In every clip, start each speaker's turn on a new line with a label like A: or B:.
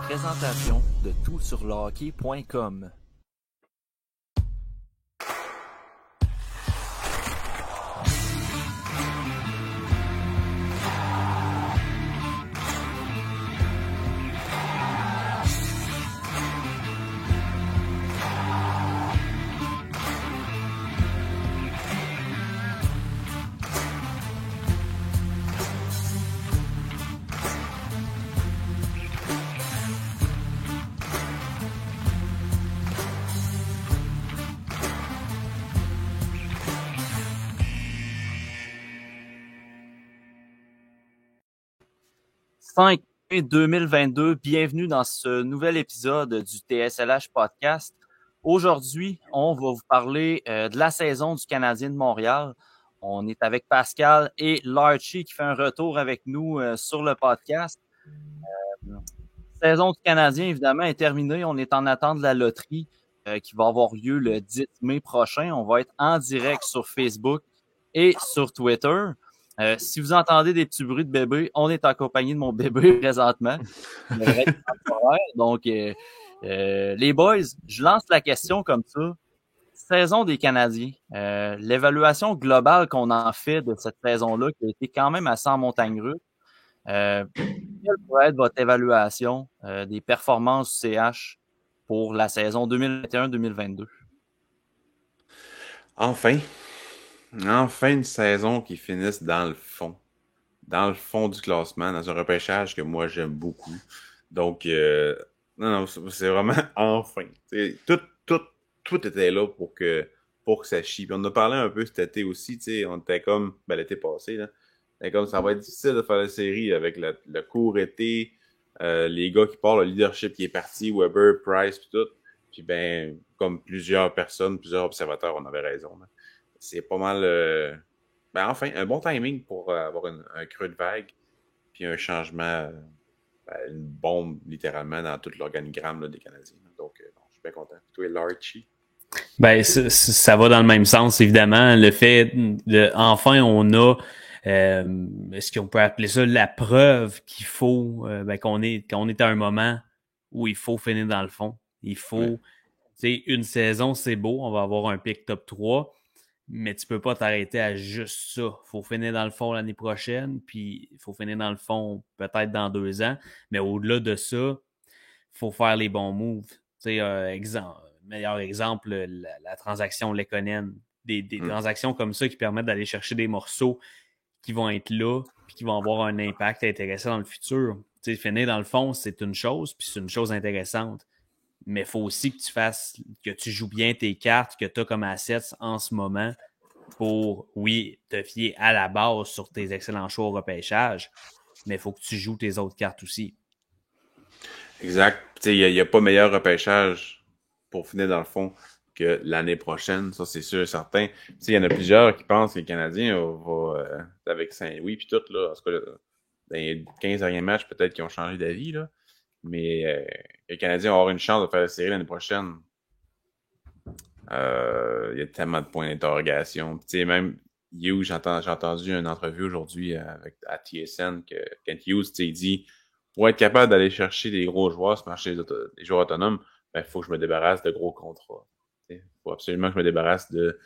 A: présentation de toutsurlehockey.com. Fin 2022, bienvenue dans ce nouvel épisode du TSLH Podcast. Aujourd'hui, on va vous parler de la saison du Canadien de Montréal. On est avec Pascal et Larchie qui fait un retour avec nous sur le podcast. La saison du Canadien, évidemment, est terminée. On est en attente de la loterie qui va avoir lieu le 10 mai prochain. On va être en direct sur Facebook et sur Twitter. Si vous entendez des petits bruits de bébé, on est accompagné de mon bébé présentement. Donc, les boys, je lance la question comme ça. Saison des Canadiens. L'évaluation globale qu'on en fait de cette saison-là, qui a été quand même assez en montagne russe, quelle pourrait être votre évaluation des performances du CH pour la saison 2021-2022?
B: Enfin une saison qui finisse dans le fond du classement, dans un repêchage que moi j'aime beaucoup. Donc, non, c'est vraiment enfin. Tout était là pour que ça chie. Puis on en a parlé un peu cet été aussi, on était comme, l'été passé, là. C'était comme, ça va être difficile de faire la série avec le court été, les gars qui partent, le leadership qui est parti, Weber, Price, puis tout. Puis comme plusieurs observateurs, on avait raison, là. C'est pas mal, enfin, un bon timing pour avoir un creux de vague, puis un changement, une bombe littéralement dans tout l'organigramme là, des Canadiens. Donc, je suis bien content. Toi, Larchie.
C: Ça va dans le même sens, évidemment. Le fait de, enfin, on a, est-ce qu'on peut appeler ça la preuve qu'il faut, qu'on est à un moment où il faut finir dans le fond. Il faut, une saison, c'est beau, on va avoir un pick top 3, mais tu peux pas t'arrêter à juste ça. Faut finir dans le fond l'année prochaine, puis il faut finir dans le fond peut-être dans 2 ans. Mais au-delà de ça, faut faire les bons moves. Meilleur exemple, la transaction Lekonen. Des transactions comme ça qui permettent d'aller chercher des morceaux qui vont être là puis qui vont avoir un impact intéressant dans le futur. Tu sais, finir dans le fond, c'est une chose, puis c'est une chose intéressante. Mais il faut aussi que tu joues bien tes cartes que tu as comme assets en ce moment pour, oui, te fier à la base sur tes excellents choix au repêchage, mais il faut que tu joues tes autres cartes aussi.
B: Exact. Tu sais, il n'y a pas meilleur repêchage pour finir dans le fond que l'année prochaine. Ça, c'est sûr et certain. Tu sais, il y en a plusieurs qui pensent que les Canadiens vont, avec Saint-Louis puis tout, là, en tout cas, dans les 15 derniers matchs, peut-être qu'ils ont changé d'avis, là. Mais les Canadiens vont avoir une chance de faire la série l'année prochaine. Il y a tellement de points d'interrogation. Tu sais, même Hughes, j'ai entendu une entrevue aujourd'hui à TSN que Kent Hughes, tu sais, il dit pour être capable d'aller chercher des gros joueurs sur le marché des joueurs autonomes, il faut que je me débarrasse de gros contrats. Il faut absolument que je me débarrasse de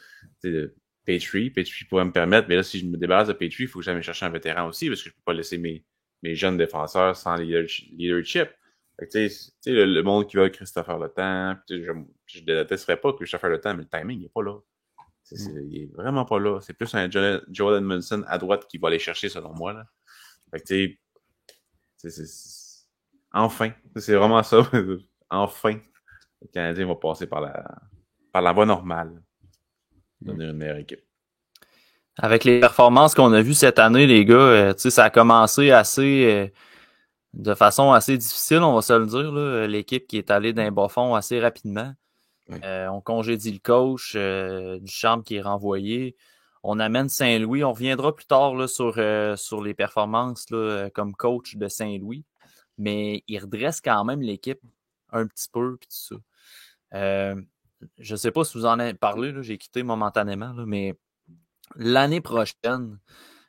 B: Petrie. Petrie pourrait me permettre, mais là, si je me débarrasse de Petrie, il faut que j'aille chercher un vétéran aussi, parce que je peux pas laisser mes jeunes défenseurs sans leadership. Tu sais, le monde qui veut Christopher Le Temps, je détesterais pas que Christopher Le Temps, mais le timing, il est pas là. Il est vraiment pas là. C'est plus un Joel Edmondson à droite qui va aller chercher, selon moi, là. Fait que, tu sais, enfin, c'est vraiment ça. Enfin, le Canadien va passer par la voie normale. Donner une meilleure équipe.
A: Avec les performances qu'on a vues cette année, les gars, ça a commencé de façon assez difficile, on va se le dire, là. L'équipe qui est allée d'un bas fond assez rapidement. Oui. On congédie le coach, Ducharme qui est renvoyé. On amène Saint-Louis. On reviendra plus tard là, sur les performances là, comme coach de Saint-Louis. Mais il redresse quand même l'équipe un petit peu puis tout ça. Je ne sais pas si vous en avez parlé, là, j'ai quitté momentanément, là, mais l'année prochaine,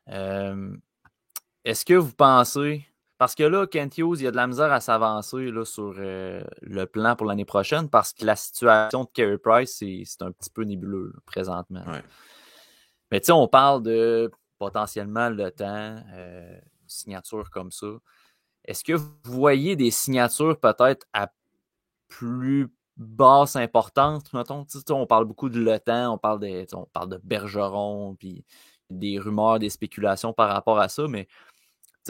A: est-ce que vous pensez Parce que là, Kent Hughes, il y a de la misère à s'avancer là, sur le plan pour l'année prochaine parce que la situation de Carey Price, c'est un petit peu nébuleux là, présentement.
B: Ouais.
A: Mais tu sais, on parle de potentiellement le temps, signature comme ça. Est-ce que vous voyez des signatures peut-être à plus basse importance, mettons? On parle beaucoup de Le Temps, on parle de Bergeron, puis des rumeurs, des spéculations par rapport à ça, mais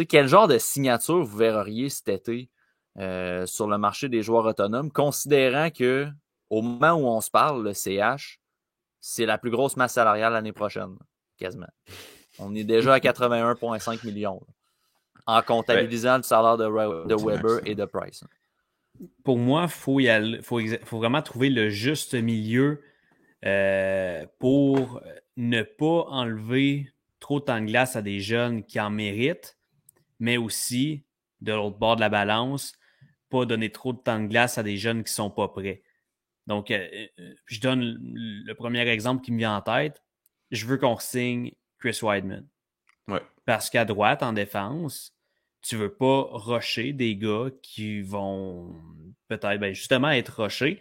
A: quel genre de signature vous verriez cet été sur le marché des joueurs autonomes, considérant que au moment où on se parle, le CH, c'est la plus grosse masse salariale l'année prochaine, quasiment. On est déjà à 81,5 millions là, en comptabilisant le salaire de Weber et de Price.
C: Pour moi, faut vraiment trouver le juste milieu pour ne pas enlever trop de temps de glace à des jeunes qui en méritent, mais aussi, de l'autre bord de la balance, pas donner trop de temps de glace à des jeunes qui sont pas prêts. Donc, je donne le premier exemple qui me vient en tête. Je veux qu'on signe Chris Weidman.
B: Ouais.
C: Parce qu'à droite, en défense, tu veux pas rusher des gars qui vont peut-être justement être rushés.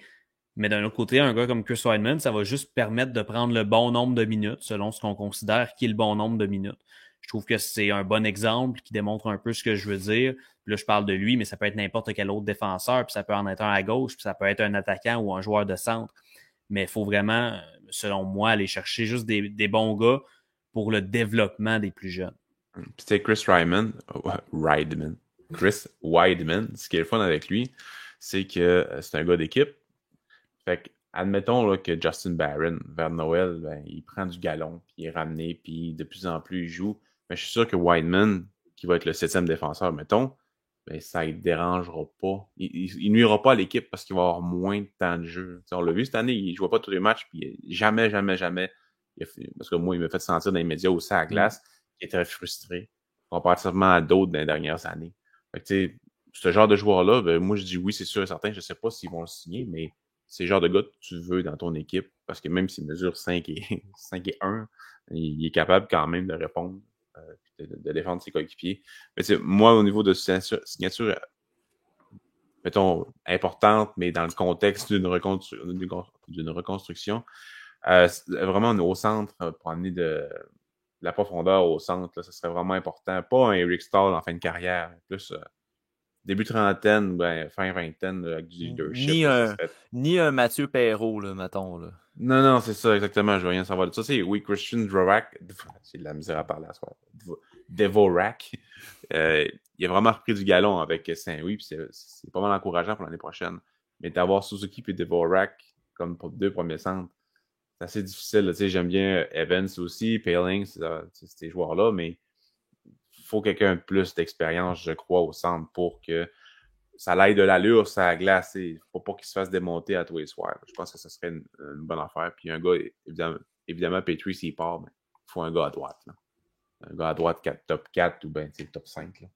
C: Mais d'un autre côté, un gars comme Chris Weidman, ça va juste permettre de prendre le bon nombre de minutes selon ce qu'on considère qui est le bon nombre de minutes. Je trouve que c'est un bon exemple qui démontre un peu ce que je veux dire. Puis là, je parle de lui, mais ça peut être n'importe quel autre défenseur, puis ça peut en être un à gauche, puis ça peut être un attaquant ou un joueur de centre. Mais il faut vraiment, selon moi, aller chercher juste des bons gars pour le développement des plus jeunes.
B: Puis c'est Chris Weidman. Chris Weidman, ce qui est le fun avec lui, c'est que c'est un gars d'équipe. Fait que, admettons là, que Justin Barron, vers Noël, ben, il prend du galon, puis il est ramené, puis de plus en plus il joue. Mais je suis sûr que Weidman, qui va être le 7e défenseur, mettons, ben, ça ne dérangera pas. Il nuira pas à l'équipe parce qu'il va avoir moins de temps de jeu. T'sais, on l'a vu cette année, il ne jouait pas tous les matchs, puis jamais. Parce que moi, il m'a fait sentir dans les médias aussi à la glace qu'il était frustré comparativement à d'autres dans les dernières années. Fait que, tu sais, ce genre de joueur-là, ben, moi, je dis oui, c'est sûr et certain. Je ne sais pas s'ils vont le signer, mais c'est le genre de gars que tu veux dans ton équipe parce que même s'il mesure 5 et 1, il est capable quand même de répondre, de défendre ses coéquipiers. Mais moi, au niveau de signature, mettons, importante, mais dans le contexte d'une reconstruction, vraiment au centre, pour amener de la profondeur au centre, là, ça serait vraiment important. Pas un Eric Stahl en fin de carrière, plus début trentaine, fin vingtaine, avec du leadership.
A: Ni un Mathieu Perrault, là, mettons. Là.
B: Non, c'est ça, exactement. Je veux rien savoir de ça. C'est Christian Dvorak. C'est de la misère à parler à soir. Dvorak. Il a vraiment repris du galon avec Saint-Louis, puis c'est pas mal encourageant pour l'année prochaine. Mais d'avoir Suzuki et Dvorak comme pour 2 premiers centres, c'est assez difficile. J'aime bien Evans aussi, Paling, ces joueurs-là, mais il faut quelqu'un de plus d'expérience, je crois, au centre pour que ça l'aille de l'allure, ça a glacé. Il ne faut pas qu'il se fasse démonter à tous les soirs. Je pense que ce serait une bonne affaire. Puis un gars, évidemment Petrie, s'il part, mais il faut un gars à droite. Là. Un gars à droite, top 4 ou bien top 5. Là.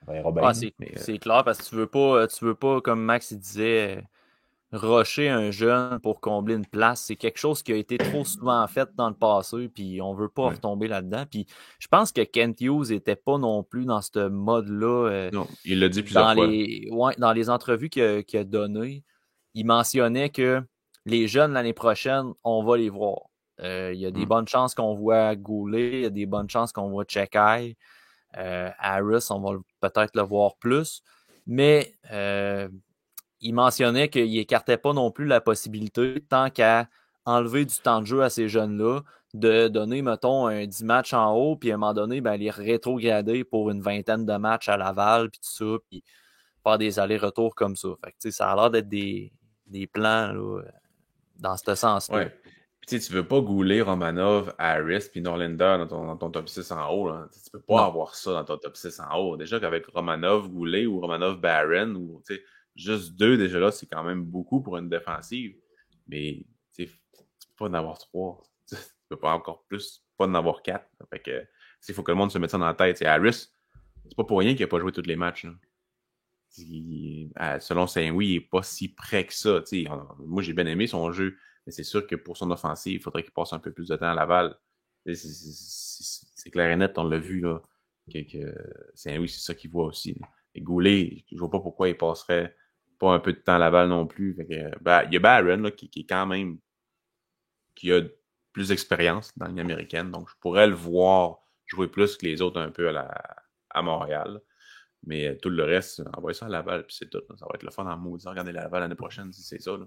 B: On verra bien,
A: c'est clair parce que tu veux pas, comme Max il disait, rusher un jeune pour combler une place. C'est quelque chose qui a été trop souvent fait dans le passé, puis on veut pas retomber là-dedans. Puis je pense que Kent Hughes était pas non plus dans ce mode-là.
B: Non, il l'a dit plusieurs fois.
A: Dans les entrevues qu'il a données, il mentionnait que les jeunes l'année prochaine, on va les voir. Il y a des bonnes chances qu'on voit Goulet, il y a des bonnes chances qu'on voit Chekai. Harris, on va peut-être le voir plus. Mais il mentionnait qu'il n'écartait pas non plus la possibilité, tant qu'à enlever du temps de jeu à ces jeunes-là, de donner, mettons, un 10 matchs en haut, puis à un moment donné, les rétrograder pour une vingtaine de matchs à Laval, puis tout ça, puis faire des allers-retours comme ça. Fait que, ça a l'air d'être des plans là, dans ce sens-là.
B: Ouais. Puis, tu veux pas Goulet, Romanov, Harris, puis Norlinder dans ton top 6 en haut. Là. Tu peux pas avoir ça dans ton top 6 en haut. Déjà qu'avec Romanov, Goulet ou Romanov, Barron, ou juste 2 déjà là, c'est quand même beaucoup pour une défensive. Mais tu peux pas en avoir 3. Tu peux pas encore plus, pas en avoir 4. Fait que il faut que le monde se mette ça dans la tête. Harris, c'est pas pour rien qu'il a pas joué tous les matchs. Là. Selon Saint-Louis, il est pas si près que ça. Moi, j'ai bien aimé son jeu. Mais c'est sûr que pour son offensive, il faudrait qu'il passe un peu plus de temps à Laval. C'est clair et net, on l'a vu. Là. Saint-Louis, c'est ça qu'il voit aussi. Là. Et Goulet, je vois pas pourquoi il passerait pas un peu de temps à Laval non plus. Fait que, il y a Barron là, qui est quand même qui a plus d'expérience dans l'Union américaine, donc je pourrais le voir jouer plus que les autres un peu à Montréal. Mais tout le reste, envoyer ça à Laval, puis c'est tout. Ça va être le fun en maudit. Regardez Laval l'année prochaine, si c'est ça. Là.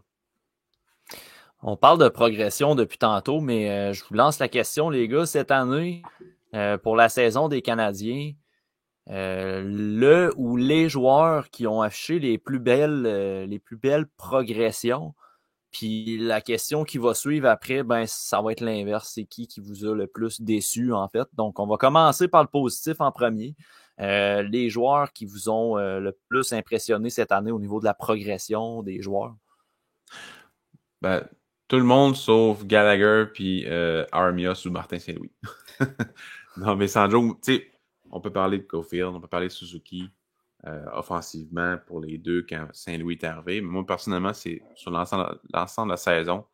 A: On parle de progression depuis tantôt, mais je vous lance la question, les gars. Cette année, pour la saison des Canadiens, le ou les joueurs qui ont affiché les plus belles progressions, puis la question qui va suivre après, ben ça va être l'inverse. C'est qui vous a le plus déçu, en fait? Donc, on va commencer par le positif en premier. Les joueurs qui vous ont le plus impressionné cette année au niveau de la progression des joueurs.
B: Ben, tout le monde sauf Gallagher puis Armia ou Martin Saint-Louis. Non, mais sans joke, tu sais, on peut parler de Caulfield, on peut parler de Suzuki offensivement pour les deux quand Saint-Louis est arrivé. Mais moi, personnellement, c'est sur l'ensemble de la saison,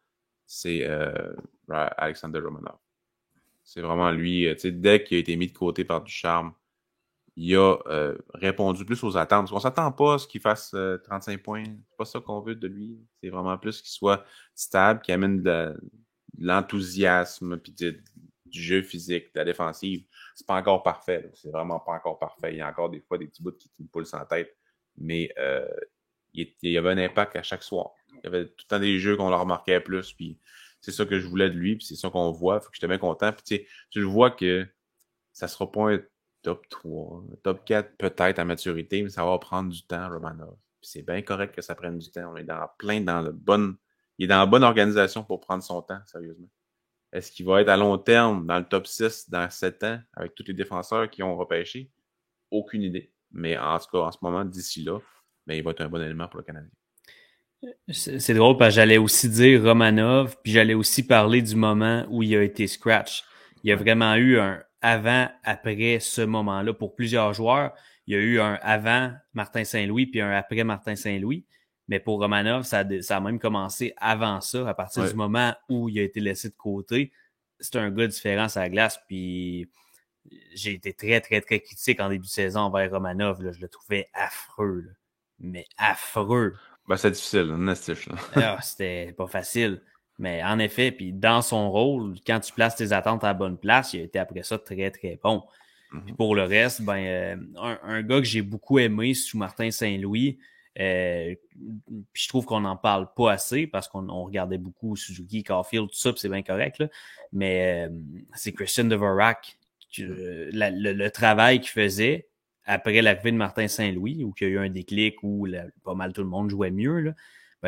B: c'est Alexander Romanov. C'est vraiment lui, tu sais, dès qu'il a été mis de côté par Ducharme, il a répondu plus aux attentes. Parce qu'on s'attend pas à ce qu'il fasse 35 points. C'est pas ça qu'on veut de lui. C'est vraiment plus qu'il soit stable, qu'il amène de l'enthousiasme, puis du jeu physique, de la défensive. C'est pas encore parfait. Là. C'est vraiment pas encore parfait. Il y a encore des fois des petits bouts qui me poussent en tête. Mais il y avait un impact à chaque soir. Il y avait tout le temps des jeux qu'on le remarquait plus. Puis c'est ça que je voulais de lui. Puis c'est ça qu'on voit. Fait que j'étais bien content. Puis tu vois que ça sera pas un top 3, top 4 peut-être à maturité, mais ça va prendre du temps, Romanov. Puis c'est bien correct que ça prenne du temps. On est il est dans la bonne organisation pour prendre son temps, sérieusement. Est-ce qu'il va être à long terme dans le top 6 dans 7 ans avec tous les défenseurs qui ont repêché? Aucune idée. Mais en tout cas, en ce moment, d'ici là, ben, il va être un bon élément pour le Canadien.
C: C'est drôle parce que j'allais aussi dire Romanov, puis j'allais aussi parler du moment où il a été scratch. Il y a vraiment eu un avant-après ce moment-là pour plusieurs joueurs. Il y a eu un avant Martin Saint-Louis puis un après Martin Saint-Louis. Mais pour Romanov, ça a même commencé avant ça, à partir du moment où il a été laissé de côté. C'est un gars différent à la glace, puis j'ai été très, très, très critique en début de saison envers Romanov. Là. Je le trouvais affreux, là. Mais affreux.
B: Ben, c'est difficile, nastif.
C: C'était pas facile. Mais en effet, puis dans son rôle, quand tu places tes attentes à la bonne place, il a été après ça très, très bon. Mm-hmm. Puis pour le reste, un gars que j'ai beaucoup aimé sous Martin Saint-Louis, puis je trouve qu'on n'en parle pas assez parce qu'on regardait beaucoup Suzuki, Caulfield, tout ça, puis c'est bien correct, là. Mais c'est Christian Dvorak, le travail qu'il faisait après l'arrivée de Martin Saint-Louis, où il y a eu un déclic où pas mal tout le monde jouait mieux, là.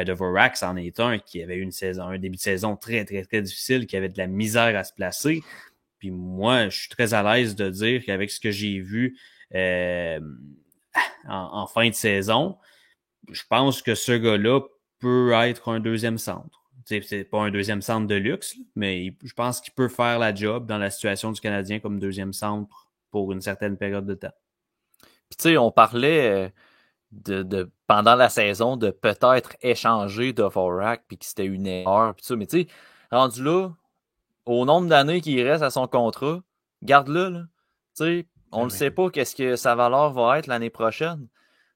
C: Dvorak, c'en est un qui avait eu un début de saison très, très, très difficile, qui avait de la misère à se placer. Puis moi, je suis très à l'aise de dire qu'avec ce que j'ai vu en fin de saison, je pense que ce gars-là peut être un deuxième centre. T'sais, c'est pas un deuxième centre de luxe, mais je pense qu'il peut faire la job dans la situation du Canadien comme deuxième centre pour une certaine période de temps.
A: Puis tu sais, on parlait pendant la saison de peut-être échanger Dvorak puis que c'était une erreur puis ça, mais tu sais, rendu là, au nombre d'années qu'il reste à son contrat, garde-le, là. Tu sais, on ne sait pas qu'est-ce que sa valeur va être l'année prochaine.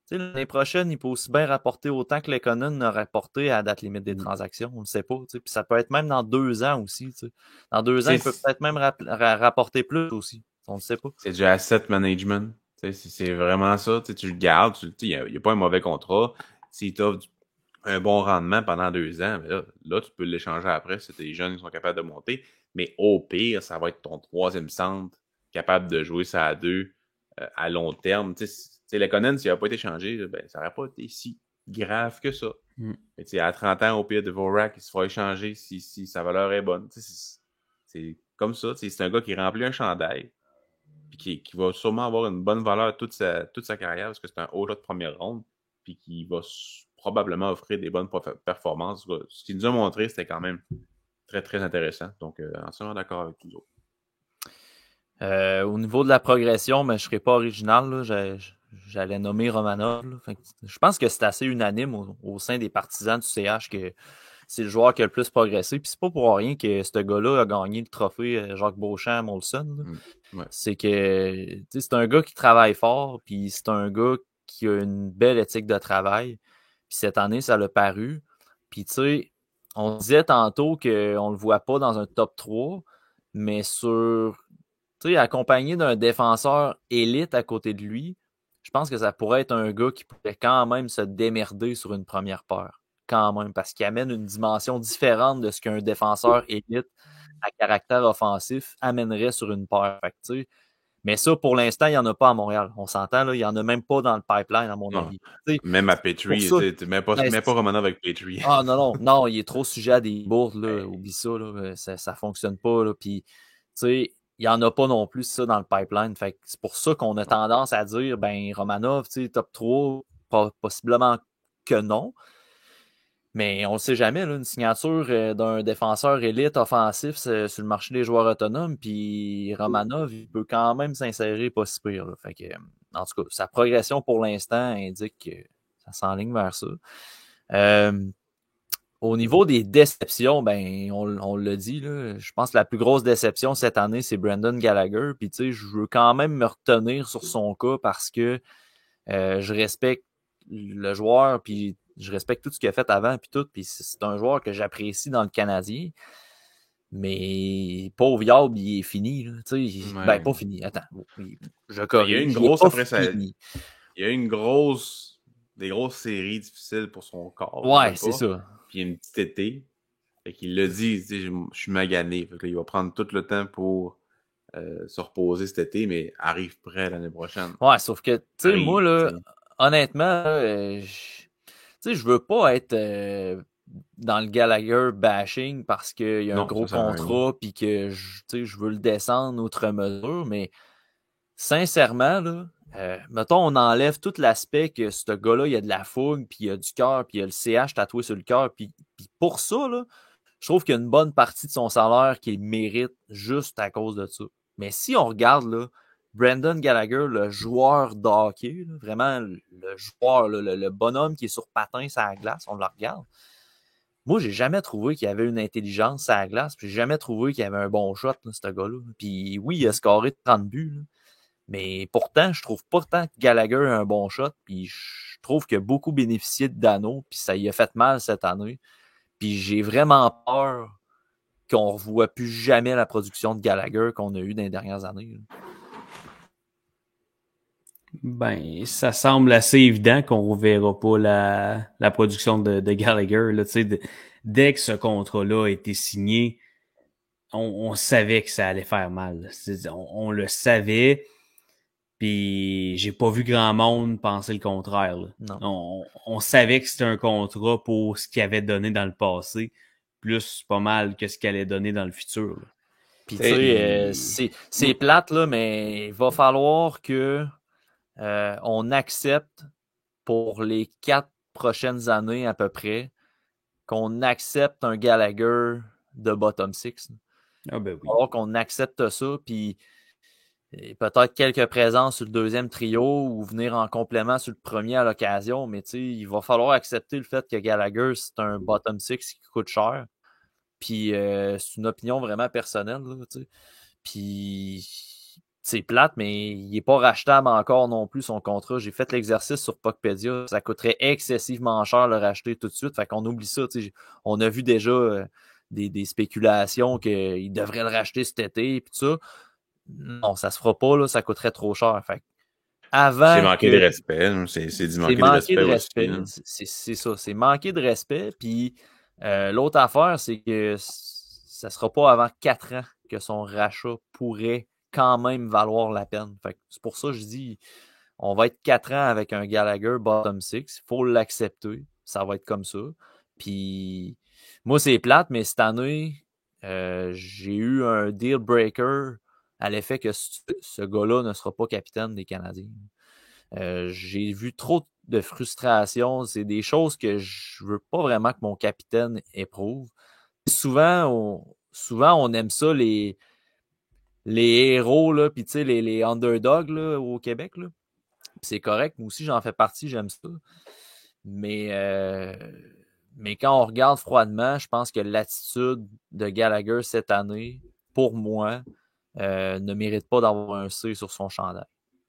A: Tu sais, l'année prochaine, il peut aussi bien rapporter autant que Lekonen a rapporté à la date limite des transactions. On ne le sait pas. Tu sais. Puis ça peut être même dans 2 ans aussi. Tu sais. Dans 2 ans, il peut peut-être même rapporter plus aussi. On ne le sait pas.
B: C'est du asset management. C'est vraiment ça. Tu le gardes. Il n'y a pas un mauvais contrat. S'il t'offre un bon rendement pendant 2 ans, mais là, tu peux l'échanger après si tes jeunes sont capables de monter. Mais au pire, ça va être ton troisième centre capable de jouer ça à 2 à long terme. Lekonen, s'il n'avait pas été changé, ben, ça n'aurait pas été si grave que ça. Mais à 30 ans, au pire, Dvorak, il se fera échanger si sa valeur est bonne. C'est comme ça. C'est un gars qui remplit un chandail puis qui va sûrement avoir une bonne valeur toute sa carrière parce que c'est un haut de première ronde puis qui va probablement offrir des bonnes performances. Ce qu'il nous a montré, c'était quand même très, très intéressant. Donc, entièrement d'accord avec tous autres.
A: Au niveau de la progression, mais je ne serais pas original. Là. J'allais nommer Romanov. Là. Je pense que c'est assez unanime au sein des partisans du CH que c'est le joueur qui a le plus progressé. Puis c'est pas pour rien que ce gars-là a gagné le trophée Jacques Beauchamp à Molson.
B: Ouais.
A: C'est que c'est un gars qui travaille fort, puis c'est un gars qui a une belle éthique de travail. Puis cette année, ça l'a paru. Puis tu sais, on disait tantôt qu'on le voit pas dans un top 3, mais accompagné d'un défenseur élite à côté de lui, je pense que ça pourrait être un gars qui pourrait quand même se démerder sur une première paire. Quand même, parce qu'il amène une dimension différente de ce qu'un défenseur élite à caractère offensif amènerait sur une paire. Fait que, tu sais, mais ça, pour l'instant, il n'y en a pas à Montréal. On s'entend, là, il n'y en a même pas dans le pipeline, à mon
B: Non.
A: avis. T'sais,
B: Même à
A: pour
B: Petrie,
A: ça,
B: même pas Romanov avec Petrie.
A: ah non, il est trop sujet à des bourdes, là. Oublie ça, là. Ça fonctionne pas, là. Puis, tu sais, il n'y en a pas non plus, ça, dans le pipeline. Fait que c'est pour ça qu'on a tendance à dire, ben, Romanov, tu sais, top 3, possiblement que non. Mais on ne sait jamais, là, une signature d'un défenseur élite offensif sur le marché des joueurs autonomes, puis Romanov, il peut quand même s'insérer pas si pire. Là. Fait que, en tout cas, sa progression pour l'instant indique que ça s'enligne vers ça. Au niveau des déceptions, ben, on l'a dit, là, je pense que la plus grosse déception cette année, c'est Brendan Gallagher. Puis, tu sais, je veux quand même me retenir sur son cas parce que je respecte le joueur, puis je respecte tout ce qu'il a fait avant, puis tout. Puis c'est un joueur que j'apprécie dans le Canadien. Mais pauvre Yab, il est fini. Là,
B: Ouais.
A: Ben, pas fini. Attends. Je corrige.
B: Il y a une grosse après ça.
A: Fini.
B: Il y a eu des grosses séries difficiles pour son corps.
A: Ouais, c'est ça.
B: Puis une petite été. Fait qu'il l'a dit, je suis magané. Fait que là, il va prendre tout le temps pour se reposer cet été, mais arrive prêt l'année prochaine.
A: Ouais, sauf que, tu sais, moi, là,
B: t'sais.
A: honnêtement, je veux pas être dans le Gallagher bashing parce qu'il y a un gros contrat puis que je veux le descendre outre mesure, mais sincèrement, là, mettons, on enlève tout l'aspect que ce gars-là, il a de la fougue, puis il a du cœur, puis il a le CH tatoué sur le cœur, puis pour ça, là, je trouve qu'il y a une bonne partie de son salaire qu'il mérite juste à cause de ça. Mais si on regarde, là, Brendan Gallagher, le joueur de hockey, là, vraiment le joueur, là, le bonhomme qui est sur patin sur la glace, on le regarde. Moi, j'ai jamais trouvé qu'il y avait une intelligence sur la glace, puis j'ai jamais trouvé qu'il y avait un bon shot, là, ce gars-là. Puis oui, il a scoré 30 buts, là. Mais pourtant, je trouve pas tant que Gallagher a un bon shot, puis je trouve qu'il a beaucoup bénéficié de Dano, puis ça y a fait mal cette année. Puis j'ai vraiment peur qu'on ne revoie plus jamais la production de Gallagher qu'on a eue dans les dernières années.
C: Ben, ça semble assez évident qu'on ne reverra pas la production de Gallagher. Là, dès que ce contrat-là a été signé, on savait que ça allait faire mal. On le savait. Puis j'ai pas vu grand monde penser le contraire. Là.
A: Non.
C: On savait que c'était un contrat pour ce qu'il avait donné dans le passé, plus pas mal que ce qu'il allait donner dans le futur. Là.
A: Puis tu sais, c'est plate, là, mais il va falloir que on accepte pour les 4 prochaines années à peu près qu'on accepte un Gallagher de bottom 6.
C: Ah ben oui.
A: Il va falloir qu'on accepte ça, puis et peut-être quelques présences sur le deuxième trio ou venir en complément sur le premier à l'occasion, mais il va falloir accepter le fait que Gallagher, c'est un bottom 6 qui coûte cher. Puis c'est une opinion vraiment personnelle. Là, puis c'est plate, mais il n'est pas rachetable encore non plus son contrat. J'ai fait l'exercice sur Puckpedia. Ça coûterait excessivement cher le racheter tout de suite. Fait qu'on oublie ça. On a vu déjà des spéculations qu'il devrait le racheter cet été et tout ça. Non, ça se fera pas, là, ça coûterait trop cher. Fait avant
B: c'est manquer de respect. C'est du manquer de respect aussi.
A: C'est ça, c'est manquer de respect. Puis l'autre affaire, c'est que ça sera pas avant 4 ans que son rachat pourrait quand même valoir la peine. Fait que c'est pour ça que je dis, on va être 4 ans avec un Gallagher bottom 6. Il faut l'accepter. Ça va être comme ça. Puis moi, c'est plate, mais cette année, j'ai eu un deal breaker à l'effet que ce gars-là ne sera pas capitaine des Canadiens. J'ai vu trop de frustration. C'est des choses que je veux pas vraiment que mon capitaine éprouve. Souvent, on aime ça, les héros, là, puis les underdogs là, au Québec. Là. C'est correct. Moi aussi, j'en fais partie, j'aime ça. Mais quand on regarde froidement, je pense que l'attitude de Gallagher cette année, pour moi, ne mérite pas d'avoir un C sur son chandail.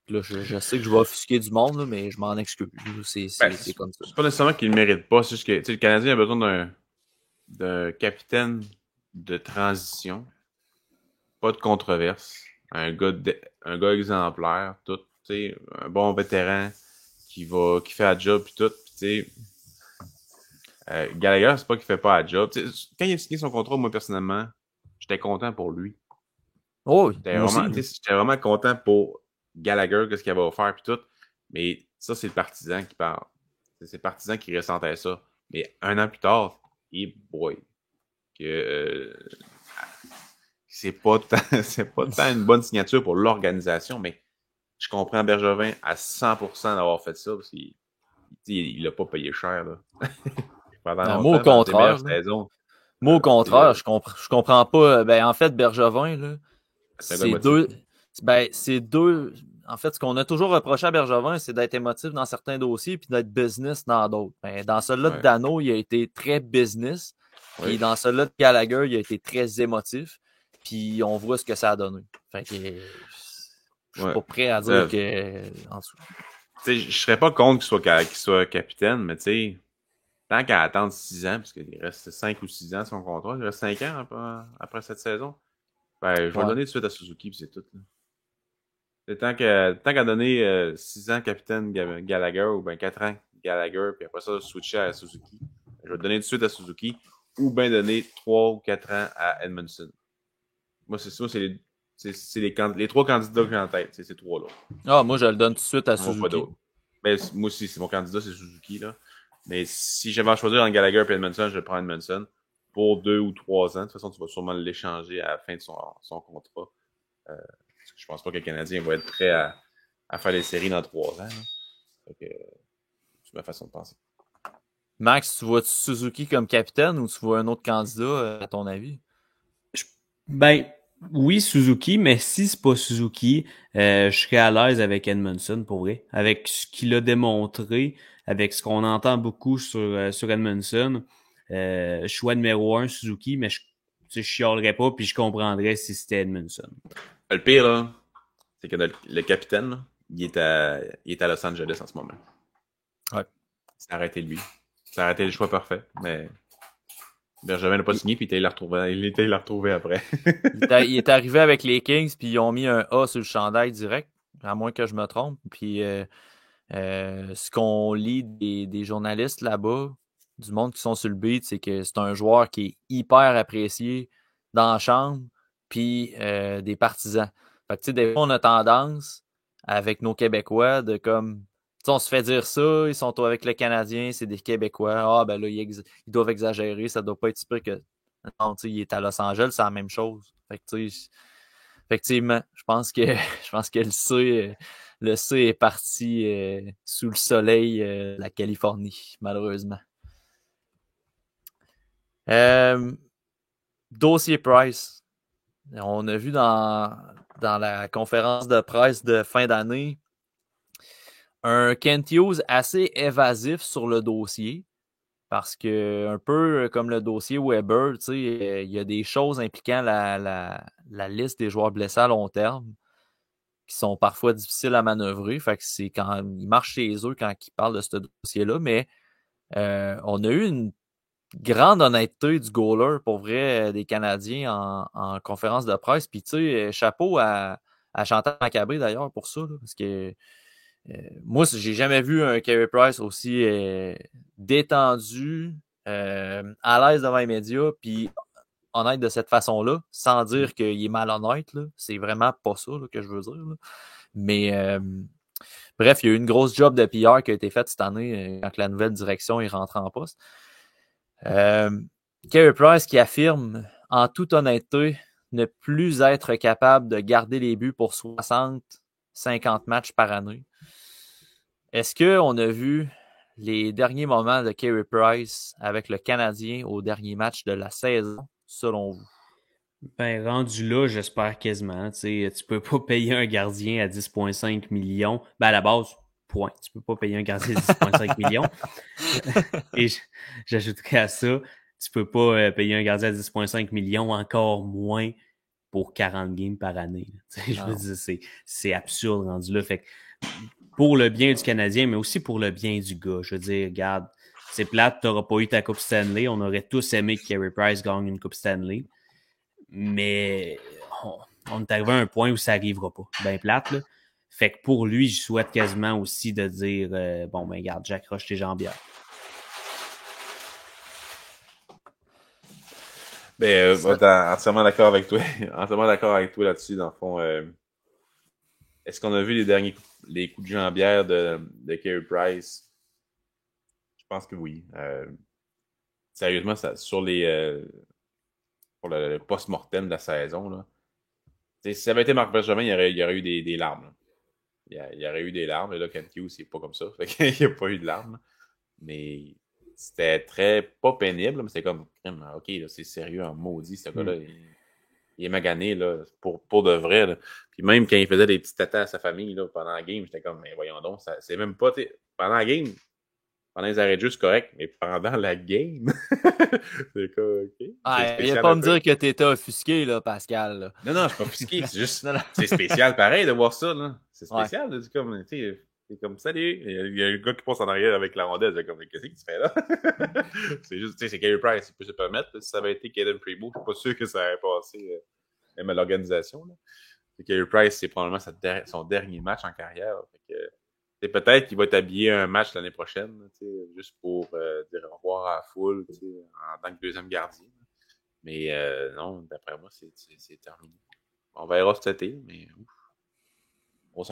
A: Là, je sais que je vais offusquer du monde, là, mais je m'en excuse. C'est comme ça.
B: C'est pas nécessairement qu'il ne le mérite pas, c'est juste que le Canadien a besoin d'un capitaine de transition, pas de controverse, un gars exemplaire, tout, un bon vétéran qui fait la job puis tout, puis Gallagher, c'est pas qu'il fait pas la job. Quand il a signé son contrat, moi personnellement, j'étais content pour lui.
A: Oh,
B: j'étais vraiment content pour Gallagher, qu'est-ce qu'il avait offert puis tout. Mais ça, c'est le partisan qui parle. C'est le partisan qui ressentait ça. Mais un an plus tard, boy, que c'est pas tant une bonne signature pour l'organisation, mais je comprends Bergevin à 100% d'avoir fait ça parce qu'il l'a pas payé cher. Là.
A: Moi, au contraire. Moi, au contraire, je comprends pas. Ben, en fait, Bergevin, là, c'est deux. En fait, ce qu'on a toujours reproché à Bergevin, c'est d'être émotif dans certains dossiers puis d'être business dans d'autres. Ben, dans celui-là de Dano, il a été très business. Puis dans celui-là de Gallagher, il a été très émotif. Puis on voit ce que ça a donné. Fait que je suis pas prêt à dire que. En dessous.
B: Je serais pas contre qu'il soit capitaine, mais tu sais, tant qu'à attendre 6 ans, parce qu'il reste 5 ou 6 ans son contrat, il reste 5 ans après cette saison. Ben, je vais le donner tout de suite à Suzuki, puis c'est tout. Là. Tant qu'à donner 6 ans capitaine Gallagher, ou ben 4 ans Gallagher, puis après ça, switcher à Suzuki. Je vais le donner tout de suite à Suzuki, ou bien donner 3 ou 4 ans à Edmondson. Moi, c'est les 3 candidats que j'ai en tête, c'est ces 3-là.
A: Ah, moi, je le donne tout de suite à Suzuki.
B: Ben, moi aussi, c'est mon candidat, c'est Suzuki, là. Mais si j'avais à choisir entre Gallagher et Edmondson, je vais prendre Edmondson pour 2 ou 3 ans. De toute façon, tu vas sûrement l'échanger à la fin de son contrat. Je pense pas que le Canadien va être prêt à faire les séries dans 3 ans. C'est ma façon de penser.
A: Max, tu vois Suzuki comme capitaine ou tu vois un autre candidat, à ton avis?
C: Ben, oui, Suzuki, mais si c'est pas Suzuki, je serais à l'aise avec Edmondson, pour vrai. Avec ce qu'il a démontré, avec ce qu'on entend beaucoup sur Edmondson, choix numéro 1, Suzuki, mais je chialerais pas puis je comprendrais si c'était Edmondson.
B: Le pire, là, c'est que le capitaine, là, il est à Los Angeles en ce moment.
A: Ouais.
B: C'est arrêté lui. Ça a été le choix parfait, mais Bergevin n'a pas signé, puis il était la retrouvé après.
A: il est arrivé avec les Kings, puis ils ont mis un A sur le chandail direct, à moins que je me trompe. Puis ce qu'on lit des journalistes là-bas, du monde qui sont sur le beat, c'est que c'est un joueur qui est hyper apprécié dans la chambre, puis des partisans. Fait que tu sais, des fois, on a tendance, avec nos Québécois, de comme... T'sais, on se fait dire ça, ils sont avec le Canadien, c'est des Québécois. Ah, ben là, ils doivent exagérer, ça doit pas être si pire que. Non, tu sais, il est à Los Angeles, c'est la même chose. Fait que, tu sais, effectivement, je pense que le C est parti sous le soleil de la Californie, malheureusement. Dossier Price. On a vu dans la conférence de presse de fin d'année un Kent Hughes assez évasif sur le dossier, parce que un peu comme le dossier Weber, tu sais, il y a des choses impliquant la liste des joueurs blessés à long terme qui sont parfois difficiles à manœuvrer. Fait que c'est quand ils marchent chez eux quand ils parlent de ce dossier-là, mais on a eu une grande honnêteté du goaler, pour vrai, des Canadiens en conférence de presse. Puis tu sais, chapeau à Chantal Macabre d'ailleurs pour ça, là, parce que moi, j'ai jamais vu un Carey Price aussi détendu, à l'aise devant les médias, puis honnête de cette façon-là, sans dire qu'il est malhonnête. Là. C'est vraiment pas ça là, que je veux dire. Là. Mais bref, il y a eu une grosse job de PR qui a été faite cette année quand la nouvelle direction est rentrée en poste. Carey Price qui affirme en toute honnêteté ne plus être capable de garder les buts pour 60-50 matchs par année. Est-ce qu'on a vu les derniers moments de Carey Price avec le Canadien au dernier match de la saison, selon vous?
C: Ben, rendu là, j'espère quasiment. Tu peux pas payer un gardien à 10,5 millions. Ben, à la base, point. Tu peux pas payer un gardien à 10,5 millions. Et j'ajouterais à ça, tu peux pas payer un gardien à 10,5 millions, encore moins pour 40 games par année. Je veux dire, c'est absurde rendu là. Fait que pour le bien du Canadien, mais aussi pour le bien du gars. Je veux dire, regarde, c'est plate, t'auras pas eu ta Coupe Stanley. On aurait tous aimé que Carey Price gagne une Coupe Stanley. Mais on est arrivé à un point où ça n'arrivera pas. Ben plate, là. Fait que pour lui, je souhaite quasiment aussi de dire bon, ben regarde, j'accroche tes jambières.
B: Ben, entièrement d'accord avec toi. Entièrement d'accord avec toi là-dessus, dans le fond. Est-ce qu'on a vu les coups de jambière de Carey Price? Je pense que oui. Sérieusement, sur pour le post-mortem de la saison, là. Si ça avait été Marc Bergevin, il y aurait eu des larmes. Là. Il y aurait eu des larmes. Et là, Kent Hughes, c'est pas comme ça. Fait qu'il n'y a pas eu de larmes. Mais c'était pas pénible, mais c'était comme, OK, là, c'est sérieux en maudit, ce gars-là. Il est magané, là, pour de vrai, là. Puis même quand il faisait des petits tatas à sa famille, là, pendant la game, j'étais comme, mais voyons donc, c'est même pas, pendant la game, pendant les arrêts de jeu, c'est correct, mais pendant la game, c'est quoi, OK?
A: Il n'y a pas me dire que t'étais offusqué, là, Pascal. Là.
B: Non, je suis pas offusqué, c'est juste, c'est spécial pareil de voir ça, là. C'est spécial, là, c'est comme, salut, il y a le gars qui passe en arrière avec la rondelle, c'est comme, qu'est-ce que tu fais là? C'est juste, c'est Carey Price, il peut se permettre, si ça avait été Caden Primo, je suis pas sûr que ça aurait passé, même à l'organisation, là. Carey Price, c'est probablement son dernier match en carrière, fait que, peut-être qu'il va être habillé un match l'année prochaine, juste pour dire au revoir à la foule, en tant que deuxième gardien. Mais non, d'après moi, c'est terminé. On verra cet été, mais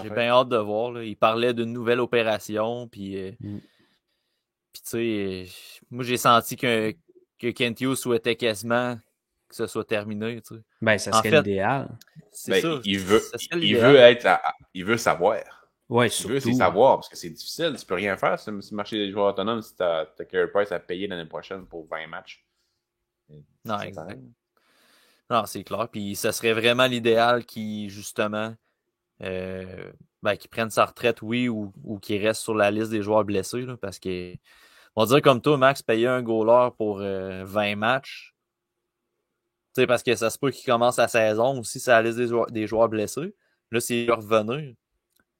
A: j'ai bien hâte de voir. Là. Il parlait d'une nouvelle opération, puis tu sais, moi j'ai senti que Kent Hughes souhaitait quasiment que ce soit terminé. Tu sais.
C: Ben, ça serait l'idéal.
A: C'est ça.
B: Il veut savoir.
C: Ouais,
B: il veut savoir, parce que c'est difficile. Tu peux rien faire sur le marché des joueurs autonomes si t'as Carey Price à payer l'année prochaine pour 20 matchs.
A: Non, exact. Non, c'est clair. Puis ça serait vraiment l'idéal qui, justement, qu'il prenne sa retraite, oui, ou qu'il reste sur la liste des joueurs blessés. Là, parce que, on va dire comme toi, Max, payer un goaler pour 20 matchs. Tu sais, parce que ça se peut qu'il commence la saison aussi sur la liste des joueurs blessés. Là, s'il veut revenir,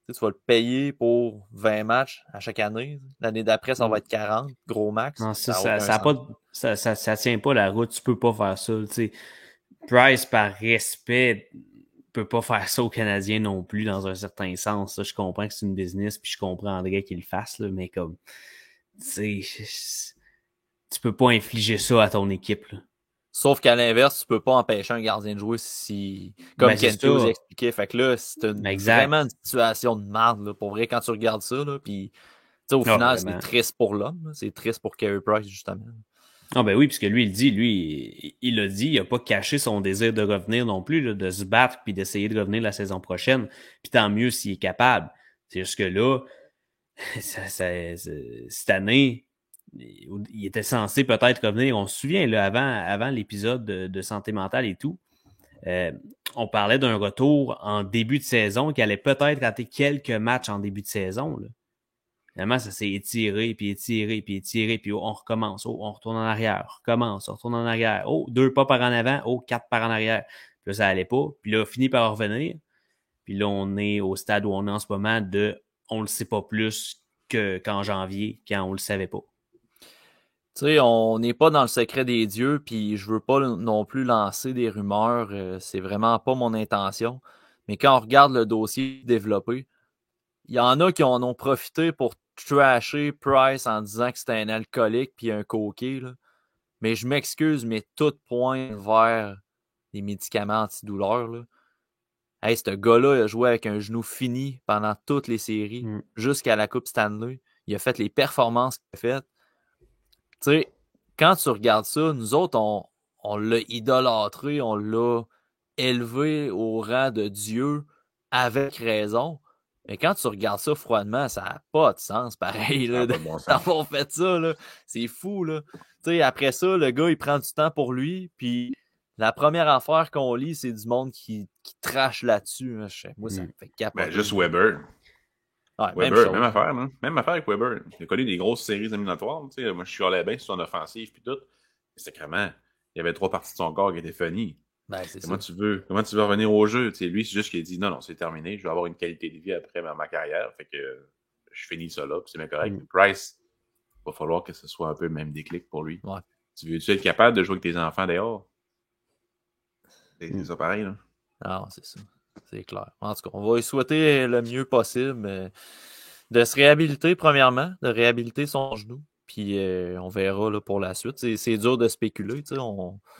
A: tu vas le payer pour 20 matchs à chaque année. L'année d'après, ça va être 40, gros max.
C: Non, ça tient pas la route. Tu peux pas faire ça. T'sais. Price, par respect, peut pas faire ça aux Canadiens non plus, dans un certain sens. Ça, je comprends que c'est une business, puis je comprends André qu'il le fasse, là, mais comme, tu peux pas infliger ça à ton équipe. Là.
A: Sauf qu'à l'inverse, tu peux pas empêcher un gardien de jouer si, comme Kent Hughes expliquait. Fait que là, c'est vraiment une situation de merde, là, pour vrai, quand tu regardes ça, là, puis, au final, c'est triste pour l'homme, c'est triste pour Carey Price, justement.
C: Ah ben oui, puisque lui, il a dit, il a pas caché son désir de revenir non plus, là, de se battre puis d'essayer de revenir la saison prochaine. Puis tant mieux s'il est capable. C'est juste que là, cette année, il était censé peut-être revenir. On se souvient, là, avant l'épisode de santé mentale et tout, on parlait d'un retour en début de saison qui allait peut-être rater quelques matchs en début de saison, là. Finalement, ça s'est étiré, puis on recommence. On retourne en arrière, on retourne en arrière. 2 pas par en avant, 4 par en arrière. Puis là, ça allait pas. Puis là, on finit par revenir. Puis là, on est au stade où on est en ce moment on le sait pas plus qu'en janvier, quand on le savait pas.
A: Tu sais, on n'est pas dans le secret des dieux, puis je veux pas non plus lancer des rumeurs. C'est vraiment pas mon intention. Mais quand on regarde le dossier développé, il y en a qui en ont profité pour trasher Price en disant que c'était un alcoolique puis un coquet. Là. Mais je m'excuse, mais tout pointe vers les médicaments antidouleurs. Là. Hey, ce gars-là il a joué avec un genou fini pendant toutes les séries, jusqu'à la Coupe Stanley. Il a fait les performances qu'il a faites. Tu sais, quand tu regardes ça, nous autres, on l'a idolâtré, on l'a élevé au rang de Dieu avec raison. Mais quand tu regardes ça froidement, ça n'a pas de sens, pareil, là, d'avoir fait ça, là. C'est fou, là. Tu sais, après ça, le gars, il prend du temps pour lui, puis la première affaire qu'on lit, c'est du monde qui trache là-dessus. Hein. Moi, ça me fait capoter.
B: Juste Weber.
A: Ouais,
B: Weber, même affaire, hein? Même affaire avec Weber. Il a connu des grosses séries éliminatoires. Tu sais, moi, je suis allé bien sur son offensive, puis tout. Mais sacrément, il y avait 3 parties de son corps qui étaient funny.
A: Ben, c'est
B: Comment
A: ça.
B: comment tu veux revenir au jeu? T'sais, lui, c'est juste qu'il a dit non, c'est terminé, je vais avoir une qualité de vie après ma carrière. Fait que je finis ça là, puis c'est bien correct. Price, il va falloir que ce soit un peu le même déclic pour lui.
A: Ouais.
B: Tu veux-tu être capable de jouer avec tes enfants dehors? C'est ça pareil, là.
A: Non, c'est ça. C'est clair. En tout cas, on va lui souhaiter le mieux possible de se réhabiliter, premièrement, de réhabiliter son genou. Puis on verra là, pour la suite. C'est dur de spéculer.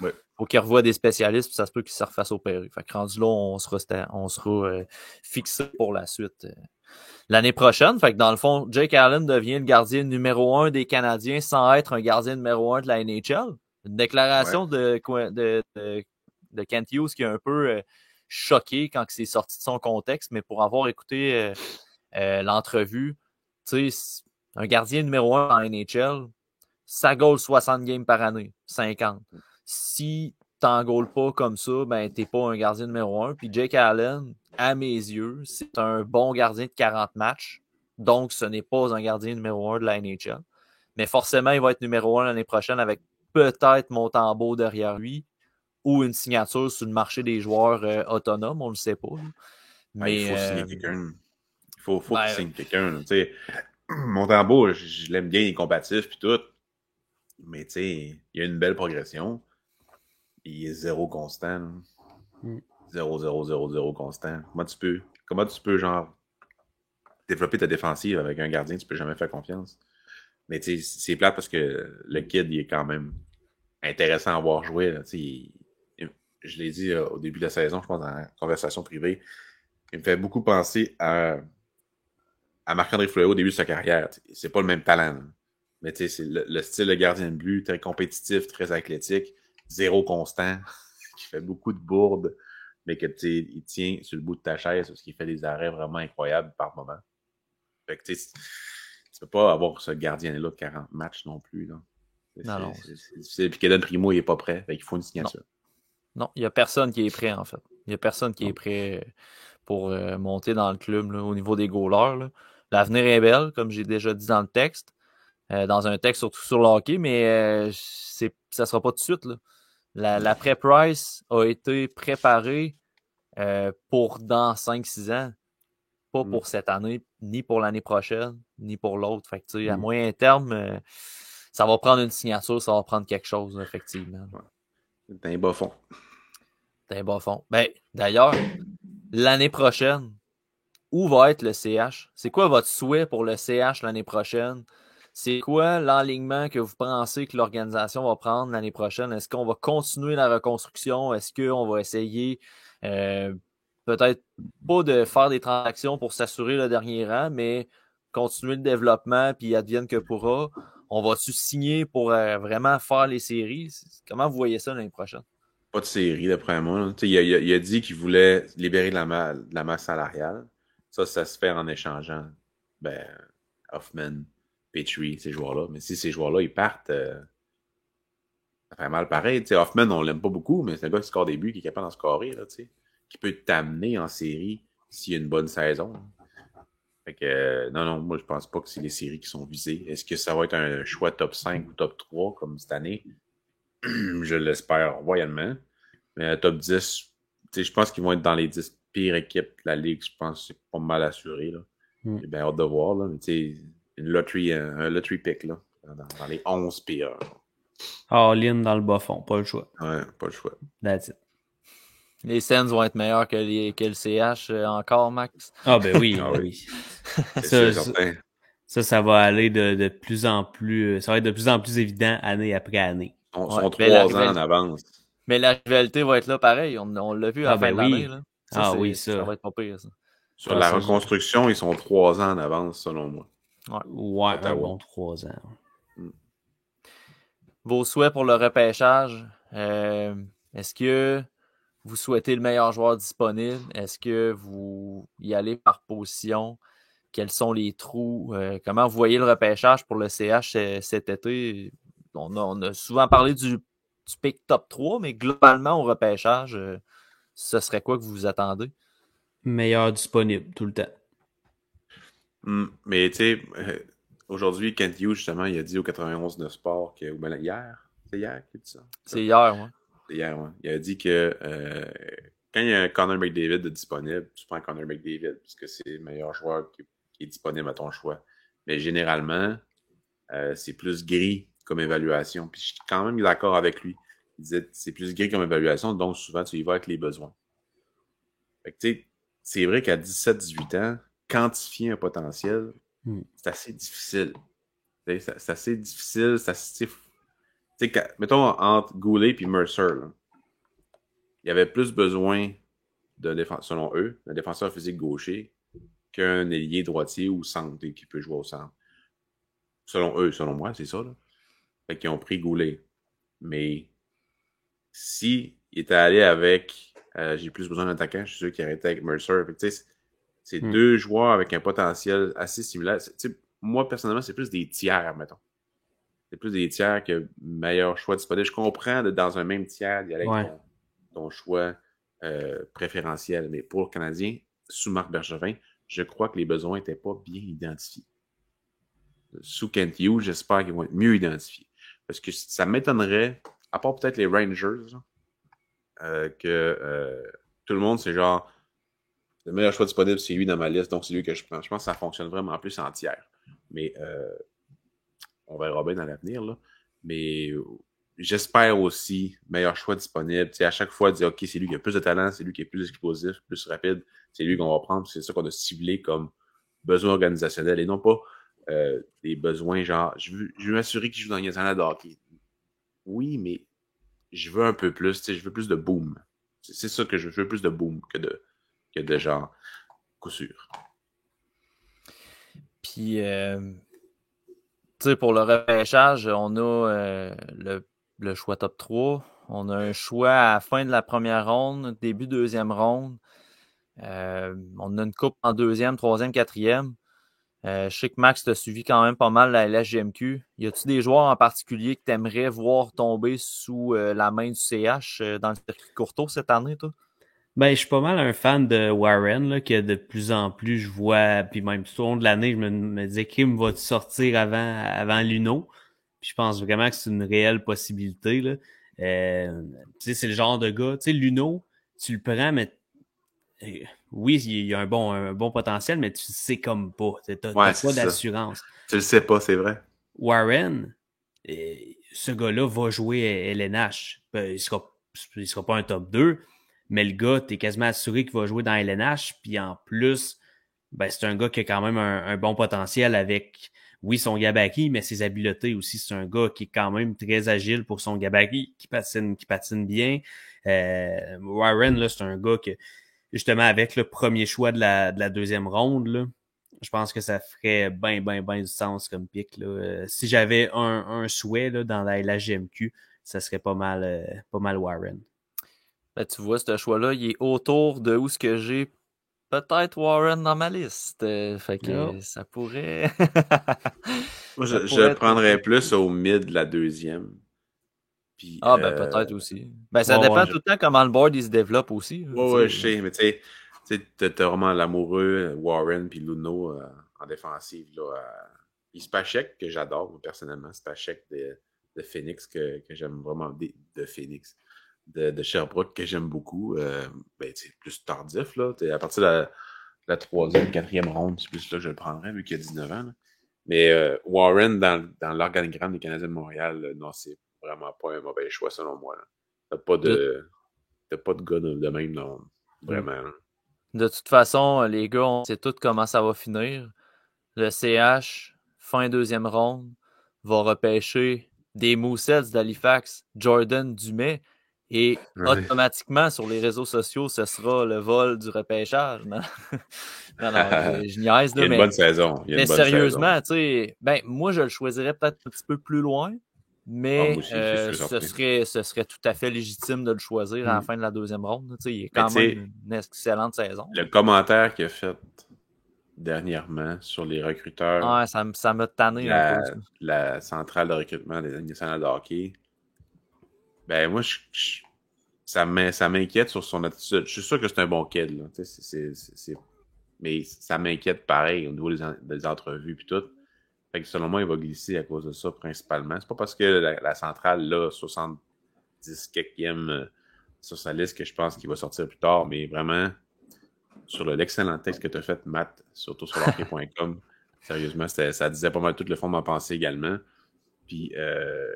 B: Ouais.
A: Faut qu'il revoie des spécialistes, puis ça se peut qu'il se refasse opérer. Fait que rendu là, on sera fixé pour la suite l'année prochaine. Fait que dans le fond, Jake Allen devient le gardien numéro 1 des Canadiens sans être un gardien numéro 1 de la NHL. Une déclaration de Kent Hughes qui a un peu choqué quand c'est sorti de son contexte, mais pour avoir écouté l'entrevue, tu sais, un gardien numéro 1 en NHL, ça goal 60 games par année, 50. Si t'en goal pas comme ça, ben t'es pas un gardien numéro 1. Puis Jake Allen, à mes yeux, c'est un bon gardien de 40 matchs. Donc, ce n'est pas un gardien numéro 1 de la NHL. Mais forcément, il va être numéro 1 l'année prochaine avec peut-être Montembeault derrière lui ou une signature sur le marché des joueurs autonomes, on ne le sait pas.
B: Ben, il
A: Mais
B: faut signer quelqu'un. Il faut qu'il
A: ben,
B: signe quelqu'un. Montembeault, je l'aime bien, il est combatif puis tout. Mais tu sais, il y a une belle progression. Il est zéro constant. Là. 0, 0, 0, 0 constant. Comment tu peux, genre, développer ta défensive avec un gardien que tu peux jamais faire confiance? Mais tu sais, c'est plate parce que le kid, il est quand même intéressant à voir jouer. Là. Je l'ai dit au début de la saison, je pense, dans la conversation privée. Il me fait beaucoup penser à Marc-André Fleury au début de sa carrière. T'sais. C'est pas le même talent. Là. Mais tu sais, c'est le style de gardien de but, très compétitif, très athlétique, zéro constant, qui fait beaucoup de bourdes, mais que il tient sur le bout de ta chaise parce qu'il fait des arrêts vraiment incroyables par moment. Fait que tu peux pas avoir ce gardien-là de 40 matchs non plus. Là.
A: non.
B: C'est difficile. Puis Kaden Primo, il est pas prêt. Fait qu'il faut une signature.
A: Non, il n'y a personne qui est prêt, en fait. Il n'y a personne qui est prêt pour monter dans le club là, au niveau des goalers. L'avenir est belle, comme j'ai déjà dit dans le texte, dans un texte surtout sur le hockey, mais ça ne sera pas tout de suite. L'après-Price a été préparé pour dans 5-6 ans, pas pour cette année, ni pour l'année prochaine, ni pour l'autre. Fait que, à moyen terme, ça va prendre une signature, ça va prendre quelque chose, là, effectivement.
B: C'est un bas fond.
A: C'est un bas fond. Ben, d'ailleurs, l'année prochaine, où va être le CH? C'est quoi votre souhait pour le CH l'année prochaine? C'est quoi l'enlignement que vous pensez que l'organisation va prendre l'année prochaine? Est-ce qu'on va continuer la reconstruction? Est-ce qu'on va essayer peut-être pas de faire des transactions pour s'assurer le dernier rang, mais continuer le développement puis advienne que pourra? On va-tu signer pour vraiment faire les séries? Comment vous voyez ça l'année prochaine?
B: Pas de série, d'après moi. Il a dit qu'il voulait libérer de la masse salariale. Ça se fait en échangeant Hoffman, Petrie, ces joueurs-là. Mais si ces joueurs-là, ils partent, ça fait mal pareil. T'sais, Hoffman, on l'aime pas beaucoup, mais c'est un gars qui score des buts, qui est capable d'en scorer, là, qui peut t'amener en série s'il y a une bonne saison. Fait que, non, moi, je pense pas que c'est les séries qui sont visées. Est-ce que ça va être un choix top 5 ou top 3 comme cette année? Je l'espère royalement. Mais top 10, je pense qu'ils vont être dans les 10 pires équipes de la Ligue. Je pense que c'est pas mal assuré. Là. J'ai bien hâte de voir. Là. Mais, un lottery pick là, dans les 11 pires.
C: All-in dans le bas fond, pas le choix.
B: Ouais, pas le choix.
C: That's it.
A: Les Sens vont être meilleurs que le CH encore, Max.
C: Ah ben oui,
B: Ah
C: oui.
B: C'est certain.
C: Ça va aller de plus en plus. Ça va être de plus en plus évident année après année.
B: Ils sont 3 ans en avance.
A: Mais la rivalité va être là pareil. On l'a vu à la fin de l'année. Là. Ça va être pas pire. Ça.
B: Sur la reconstruction, ils sont 3 ans en avance, selon moi.
C: Ouais, un bon 3 ans.
A: Vos souhaits pour le repêchage, est-ce que vous souhaitez le meilleur joueur disponible? Est-ce que vous y allez par position? Quels sont les trous? Comment vous voyez le repêchage pour le CH cet été? On a souvent parlé du pick top 3, mais globalement, au repêchage, ce serait quoi que vous vous attendez?
C: Meilleur disponible tout le temps.
B: Mais tu sais, aujourd'hui, Kent Hughes, justement, il a dit au 91 de sport que. Hier? C'est hier qu'il a dit ça?
A: C'est hier, moi.
B: hier, ouais. Il a dit que quand il y a un Connor McDavid de disponible, tu prends Connor McDavid parce que c'est le meilleur joueur qui est disponible à ton choix. Mais généralement, c'est plus gris comme évaluation. Puis je suis quand même d'accord avec lui. Il disait c'est plus gris comme évaluation, donc souvent tu y vas avec les besoins. Fait que tu sais, c'est vrai qu'à 17-18 ans, quantifier un potentiel, c'est assez difficile. C'est assez difficile, c'est assez. Mettons, entre Goulet et Mercer, là, il y avait plus besoin d'un défenseur, selon eux, d'un défenseur physique gaucher qu'un ailier droitier ou centre qui peut jouer au centre. Selon eux, selon moi, c'est ça. Là. Fait qu'ils ont pris Goulet. Mais si il était allé avec j'ai plus besoin d'un attaquant, je suis sûr qu'il aurait été avec Mercer. Fait que, c'est deux joueurs avec un potentiel assez similaire. Moi, personnellement, c'est plus des tiers, mettons. C'est plus des tiers que meilleur choix disponible. Je comprends dans un même tiers d'y aller avec ton choix préférentiel. Mais pour le Canadien, sous Marc Bergevin, je crois que les besoins n'étaient pas bien identifiés. Sous Kent Hughes, j'espère qu'ils vont être mieux identifiés. Parce que ça m'étonnerait, à part peut-être les Rangers, que tout le monde, c'est genre le meilleur choix disponible, c'est lui dans ma liste, donc c'est lui que je prends. Je pense que ça fonctionne vraiment plus en tiers. Mais on verra bien dans l'avenir, là. Mais j'espère aussi meilleur choix disponible. T'sais, à chaque fois, dire OK, c'est lui qui a plus de talent, c'est lui qui est plus explosif, plus rapide, c'est lui qu'on va prendre. C'est ça qu'on a ciblé comme besoin organisationnel et non pas des besoins genre je veux m'assurer qu'il joue dans les nationales de hockey. Oui, mais je veux un peu plus, je veux plus de boom. C'est ça que je veux plus de boom que de genre coup sûr.
A: Puis, tu sais, pour le repêchage, on a le choix top 3. On a un choix à la fin de la première ronde, début deuxième ronde. On a une coupe en deuxième, troisième, quatrième. Je sais que Max t'a suivi quand même pas mal la LHJMQ. Y a-tu des joueurs en particulier que tu aimerais voir tomber sous la main du CH dans le circuit Courtois cette année, toi?
C: Ben, je suis pas mal un fan de Warren, là, que de plus en plus je vois, puis même tout au long de l'année, je me disais Kim va sortir avant Luno. Puis je pense vraiment que c'est une réelle possibilité, là. Tu sais, c'est le genre de gars, tu sais, Luno, tu le prends, mais oui, il y a un bon potentiel, mais tu sais comme pas. T'as pas d'assurance.
B: Tu le sais pas, c'est vrai.
C: Warren, ce gars-là va jouer à LNH. Il sera pas un top 2, mais le gars, t'es quasiment assuré qu'il va jouer dans LNH. Puis en plus, ben, c'est un gars qui a quand même un bon potentiel avec, oui, son gabarit, mais ses habiletés aussi. C'est un gars qui est quand même très agile pour son gabarit, qui patine bien. Warren, là, c'est un gars que, justement, avec le premier choix de la deuxième ronde, là, je pense que ça ferait bien du sens comme pick. Là. Si j'avais un souhait là, dans la GMQ, ça serait pas mal Warren.
A: Ben, tu vois, ce choix-là, il est autour de où ce que j'ai peut-être Warren dans ma liste. Fait que ça pourrait...
B: Moi, je prendrais plus au mid de la deuxième. Puis,
A: ben peut-être aussi. Ben, ça dépend tout le temps comment le board il se développe aussi.
B: Ouais, je sais, mais tu sais, t'as vraiment l'amoureux Warren puis Luno en défensive. Là, puis Spacek, que j'adore, moi, personnellement. Spacek de Phoenix, que j'aime vraiment. De Phoenix. De Sherbrooke, que j'aime beaucoup. Ben, c'est plus tardif, là. À partir de la troisième, quatrième ronde, c'est plus là que je le prendrais, vu qu'il a 19 ans. Là. Mais Warren, dans l'organigramme des Canadiens de Montréal, là, non, c'est vraiment pas un mauvais choix, selon moi. Là. T'as pas de gars de même, non. Vraiment. Là.
A: De toute façon, les gars, on sait tous comment ça va finir. Le CH, fin deuxième ronde, va repêcher des Moussets d'Halifax, Jordan Dumais, et automatiquement, sur les réseaux sociaux, ce sera le vol du repêchage. Non, je niaise.
B: Il y a une bonne saison.
A: Mais sérieusement, tu sais, ben, moi, je le choisirais peut-être un petit peu plus loin, mais
B: aussi,
A: ce serait tout à fait légitime de le choisir à la fin de la deuxième ronde. Tu sais, il est quand même une excellente saison.
B: Le commentaire qu'il a fait dernièrement sur les recruteurs.
A: Ouais, ça m'a tanné un peu.
B: La centrale de recrutement des nationales de hockey. Ben, moi, ça m'inquiète sur son attitude. Je suis sûr que c'est un bon kid, là. Mais ça m'inquiète pareil au niveau des entrevues et tout. Fait que selon moi, il va glisser à cause de ça principalement. C'est pas parce que la centrale là 60 10 quelquième sur sa liste que je pense qu'il va sortir plus tard, mais vraiment, sur l'excellent texte que tu as fait, Matt, surtout sur hockey.com, sérieusement, ça disait pas mal tout le fond de ma pensée également. Puis,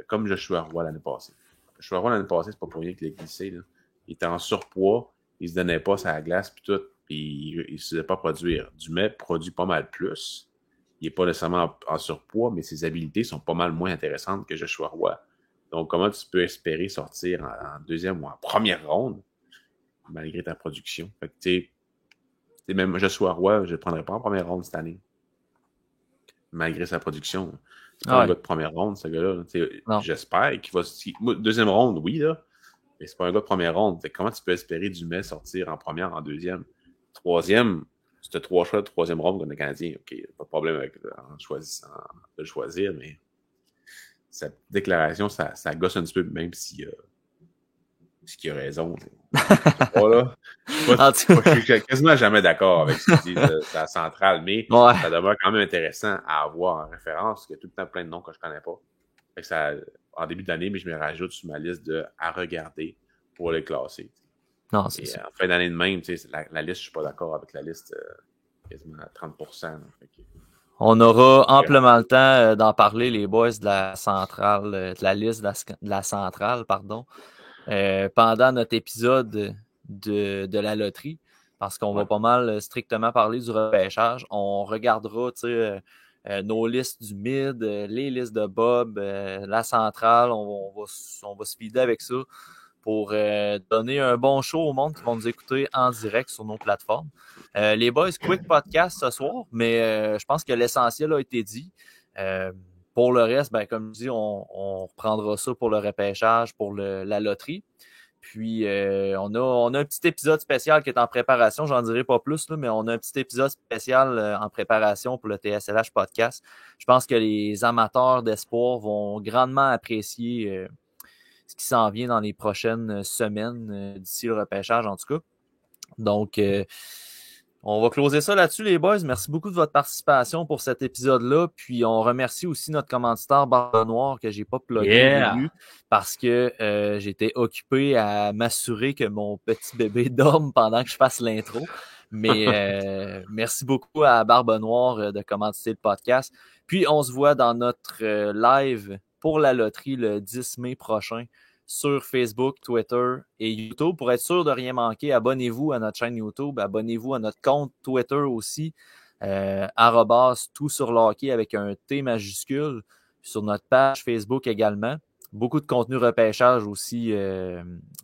B: comme Joshua Roy l'année passée. Joshua Roy l'année passée, c'est pas pour rien qu'il a glissé. Là. Il était en surpoids, il se donnait pas sa glace, puis tout, puis il ne se faisait pas produire. Dumais produit pas mal plus. Il n'est pas nécessairement en surpoids, mais ses habiletés sont pas mal moins intéressantes que Joshua Roy. Donc, comment tu peux espérer sortir en deuxième ou en première ronde, malgré ta production? Fait que, tu sais, même Joshua Roy, je ne le prendrais pas en première ronde cette année, malgré sa production. C'est pas un gars de première ronde, ce gars-là. J'espère qu'il va... Deuxième ronde, oui, là. Mais c'est pas un gars de première ronde. Comment tu peux espérer Dumais sortir en première, en deuxième? Troisième, c'était 3 choix de troisième ronde contre le Canadien. OK, pas de problème avec en choisissant de le choisir, mais sa déclaration, ça gosse un petit peu, même s'il a raison. Voilà. Je suis quasiment jamais d'accord avec ce qu'il dit de la centrale, mais ça demeure quand même intéressant à avoir en référence, parce qu'il y a tout le temps plein de noms que je connais pas. Fait que ça, en début d'année, mais je me rajoute sur ma liste à regarder pour les classer.
A: Non, c'est ça.
B: En fin d'année de même, la liste, je suis pas d'accord avec la liste quasiment à 30%. Là,
A: on aura amplement le temps d'en parler, les boys, de la centrale, de la liste de la centrale, pardon. Pendant notre épisode de la loterie, parce qu'on va pas mal strictement parler du repêchage. On regardera nos listes du mid, les listes de Bob, la centrale. On va se fider avec ça pour donner un bon show au monde qui vont nous écouter en direct sur nos plateformes. Les boys, quick podcast ce soir, mais je pense que l'essentiel a été dit. Pour le reste, comme je dis, on reprendra ça pour le repêchage, pour la loterie. Puis, on a un petit épisode spécial qui est en préparation. J'en dirai pas plus, là, mais on a un petit épisode spécial en préparation pour le TSLH podcast. Je pense que les amateurs d'espoir vont grandement apprécier ce qui s'en vient dans les prochaines semaines, d'ici le repêchage, en tout cas. Donc, on va closer ça là-dessus, les boys. Merci beaucoup de votre participation pour cet épisode-là. Puis, on remercie aussi notre commanditaire Barbe Noire que j'ai pas plugué au début parce que j'étais occupé à m'assurer que mon petit bébé dorme pendant que je fasse l'intro. Mais merci beaucoup à Barbe Noire de commanditer le podcast. Puis, on se voit dans notre live pour la loterie le 10 mai prochain sur Facebook, Twitter et YouTube. Pour être sûr de rien manquer, abonnez-vous à notre chaîne YouTube, abonnez-vous à notre compte Twitter aussi, @tout sur le hockey avec un T majuscule, sur notre page Facebook également. Beaucoup de contenu repêchage aussi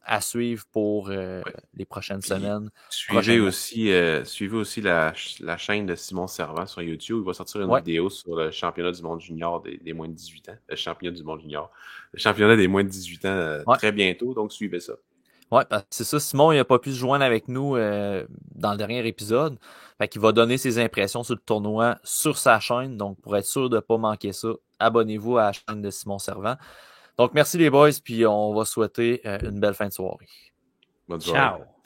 A: à suivre pour les prochaines semaines.
B: Suivez aussi la chaîne de Simon Servant sur YouTube. Il va sortir une vidéo sur le championnat du monde junior des moins de 18 ans. Le championnat du monde junior. Le championnat des moins de 18 ans très bientôt, donc suivez ça.
A: Oui, c'est ça. Simon, il n'a pas pu se joindre avec nous dans le dernier épisode. Fait qu'il va donner ses impressions sur le tournoi sur sa chaîne. Donc, pour être sûr de ne pas manquer ça, abonnez-vous à la chaîne de Simon Servant. Donc, merci les boys, puis on va souhaiter une belle fin de soirée.
B: Bonne soirée.
C: Ciao.